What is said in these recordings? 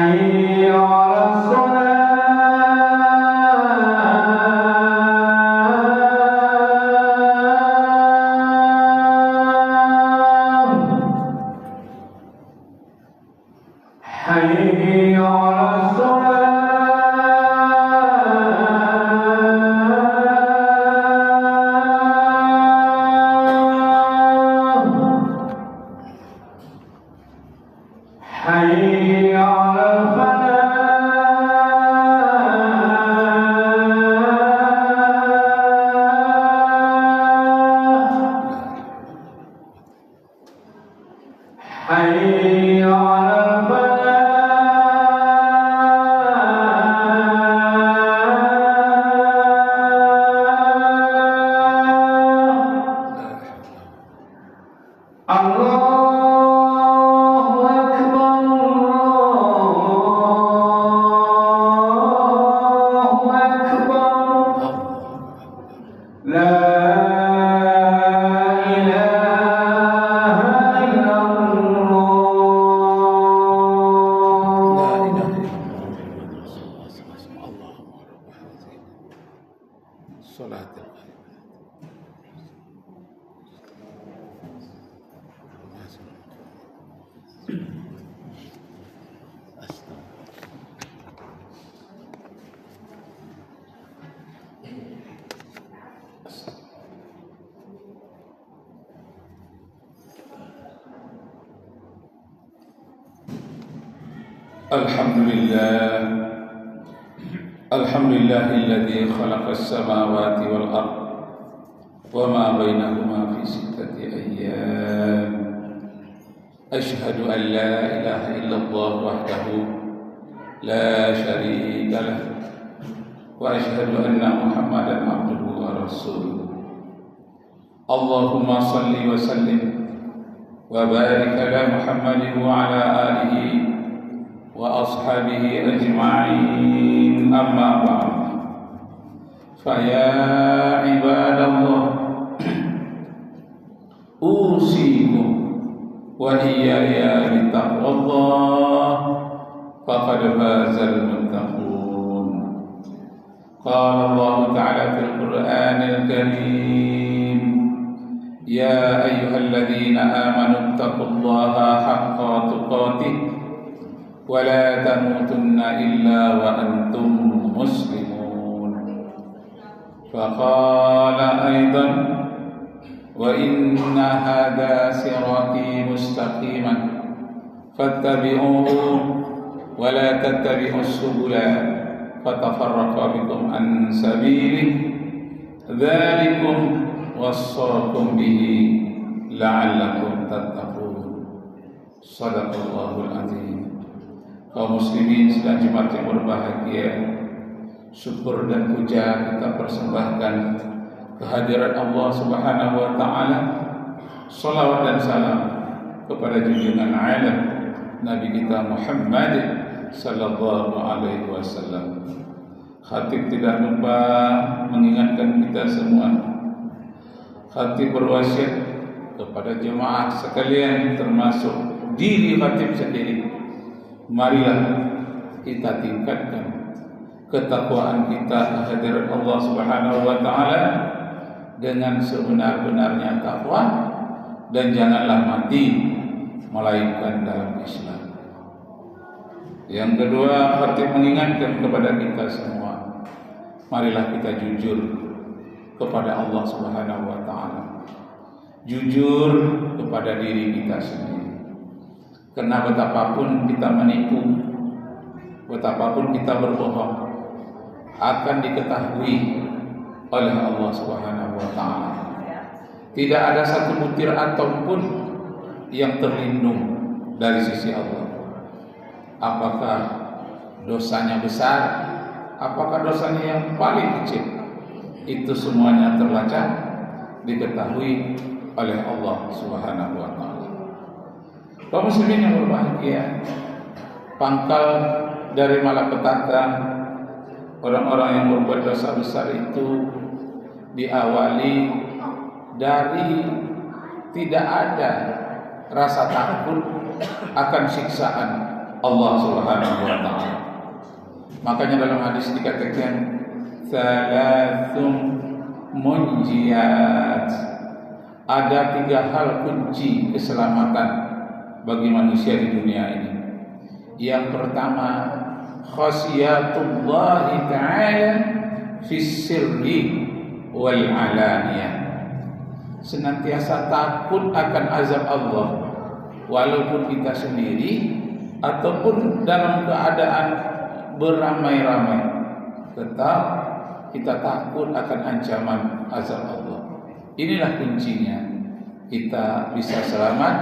حي على حي على حي على حي على الحمد لله الذي خلق السماوات والأرض وما بينهما في 6 أيام أشهد أن لا إله إلا الله وحده لا شريك له وأشهد أن محمدا عبده ورسوله اللهم صل وسلم وبارك على محمد وعلى آله وأصحابه أجمعين أما بعد فيا عباد الله أوصيكم وإياي بتقوى الله فقد فاز المتقون قال الله تعالى في القرآن الكريم يا أيها الذين آمنوا اتقوا الله حق تقاته ولا تموتن إلا وأنتم مسلمون فقال أيضا وإن هذا صراطي مستقيما فاتبعوه ولا تتبعوا السبل فتفرق بكم عن سبيله ذلكم وصاكم به لعلكم تتقون صدق الله العظيم. Kaum muslimin sedang Jumat yang berbahagia, syukur dan puja kita persembahkan kehadiran Allah Subhanahu wa taala. Salawat dan salam kepada junjungan alam Nabi kita Muhammad sallallahu alaihi wasallam. Khatib tidak lupa mengingatkan kita semua. Khatib berwasiat kepada jemaah sekalian termasuk diri khatib sendiri. Marilah kita tingkatkan ketakwaan kita kehadirat Allah Subhanahu wa taala dengan sebenar-benarnya takwa dan janganlah mati melainkan dalam Islam. Yang kedua, khatib mengingatkan kepada kita semua, marilah kita jujur kepada Allah Subhanahu wa taala. Jujur kepada diri kita sendiri. Karena betapapun kita menipu, betapapun kita berbohong, akan diketahui oleh Allah Subhanahu wa taala. Tidak ada satu butir atom pun yang terlindung dari sisi Allah. Apakah dosanya besar, apakah dosanya yang paling kecil, itu semuanya terlacak diketahui oleh Allah Subhanahu wa taala. Kaum muslimin yang berbahagia, pangkal dari malapetaka orang-orang yang berbuat dosa besar itu diawali dari tidak ada rasa takut akan siksaan Allah Subhanahu wa taala. Makanya dalam hadis dikatakan salasun munjiyat, ada 3 hal kunci keselamatan bagi manusia di dunia ini. Yang pertama, khasiyatullahi ta'ala fis sirri wal alaniyah, senantiasa takut akan azab Allah walaupun kita sendiri ataupun dalam keadaan beramai-ramai, tetap kita takut akan ancaman azab Allah. Inilah kuncinya kita bisa selamat,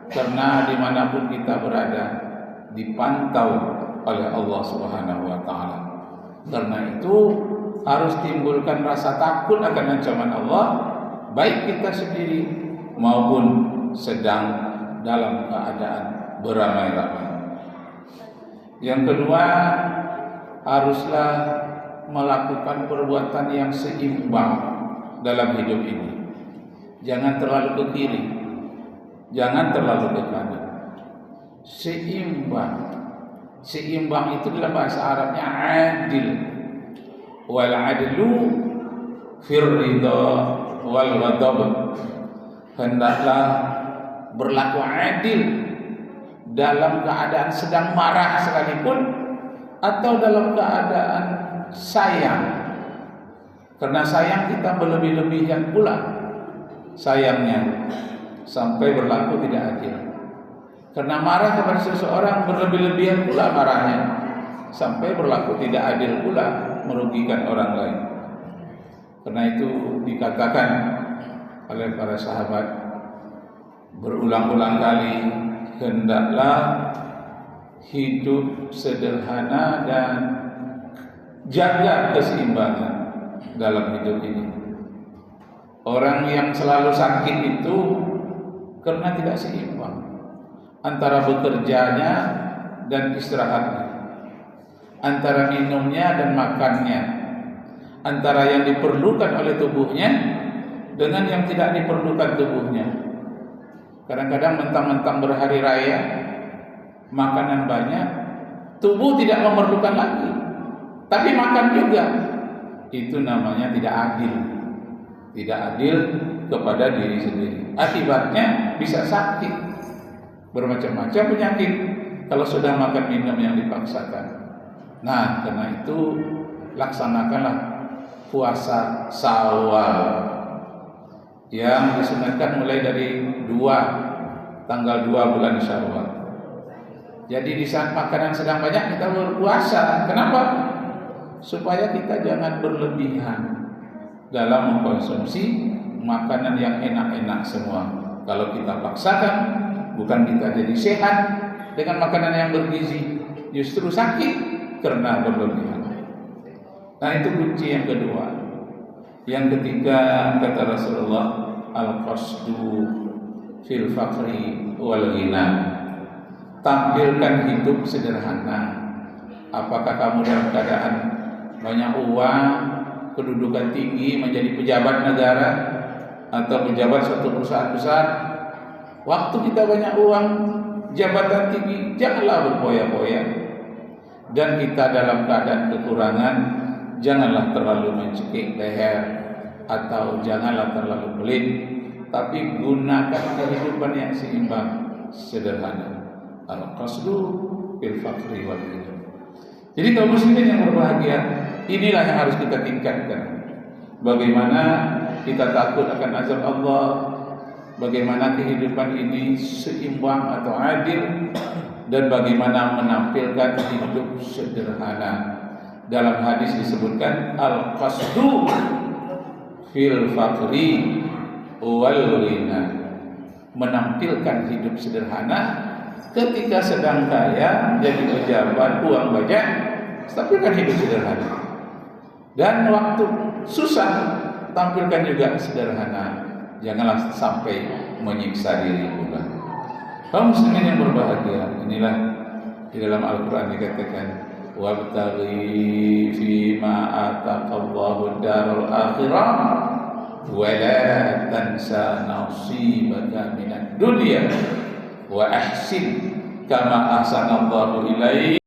karena dimanapun kita berada dipantau oleh Allah Subhanahu wa taala. Karena itu harus timbulkan rasa takut akan ancaman Allah, baik kita sendiri maupun sedang dalam keadaan beramai-ramai. Yang kedua, haruslah melakukan perbuatan yang seimbang dalam hidup ini. Jangan terlalu ke kiri, jangan terlalu ke kanan. Seimbang. Seimbang itu dalam bahasa Arabnya adil. Wal adlu fir ridha wal ghadab. Hendaklah berlaku adil dalam keadaan sedang marah sekalipun atau dalam keadaan sayang. Karena sayang kita berlebih-lebihan pula sayangnya sampai berlaku tidak adil. Karena marah kepada seseorang berlebih-lebihan pula marahnya sampai berlaku tidak adil pula, merugikan orang lain. Karena itu dikatakan oleh para sahabat berulang-ulang kali, hendaklah hidup sederhana dan jaga keseimbangan dalam hidup ini. Orang yang selalu sakit itu karena tidak seimbang antara bekerjanya dan istirahatnya, antara minumnya dan makannya, antara yang diperlukan oleh tubuhnya dengan yang tidak diperlukan tubuhnya. Kadang-kadang mentang-mentang berhari raya, makanan banyak, tubuh tidak memerlukan lagi, tapi makan juga. Itu namanya tidak adil. Tidak adil kepada diri sendiri. Akibatnya bisa sakit, bermacam-macam penyakit kalau sudah makan minum yang dipaksakan. Nah, karena itu laksanakanlah puasa Syawal yang disunatkan mulai dari tanggal 2 bulan Syawal. Jadi di saat makanan sedang banyak kita berpuasa. Kenapa? Supaya kita jangan berlebihan dalam mengkonsumsi makanan yang enak-enak semua. Kalau kita paksakan, bukan kita jadi sehat dengan makanan yang bergizi, justru sakit karena berlebihan. Nah, itu kunci yang kedua. Yang ketiga, kata Rasulullah, al-qasdu fil faqri wal ghina. Tampilkan hidup sederhana. Apakah kamu dalam keadaan banyak uang, kedudukan tinggi, menjadi pejabat negara atau pejabat suatu perusahaan besar? Waktu kita banyak uang, jabatan tinggi, janganlah berpoya-poya. Dan kita dalam keadaan kekurangan, janganlah terlalu mencekik leher atau janganlah terlalu pelit, tapi gunakan kehidupan yang seimbang, sederhana. Al-qasdu bil faqri wal ghina. Jadi kaum muslimin yang berbahagia, inilah yang harus kita tingkatkan. Bagaimana kita takut akan azab Allah, bagaimana kehidupan ini seimbang atau adil, dan bagaimana menampilkan hidup sederhana. Dalam hadis disebutkan al-qasdu fil faqri wal ghina, menampilkan hidup sederhana ketika sedang kaya, jadi pejabat, uang banyak, tapi kan hidup sederhana. Dan waktu susah, tampilkan juga sederhana. Janganlah sampai menyiksa diri pula. Kaum muslimin yang berbahagia, inilah di dalam Al-Quran dikatakan, wabtaghi fima ataqallahu darul akhirah wa la tansa nasibaka minad dunya wa ahsin kama ahsanallahu ilaik.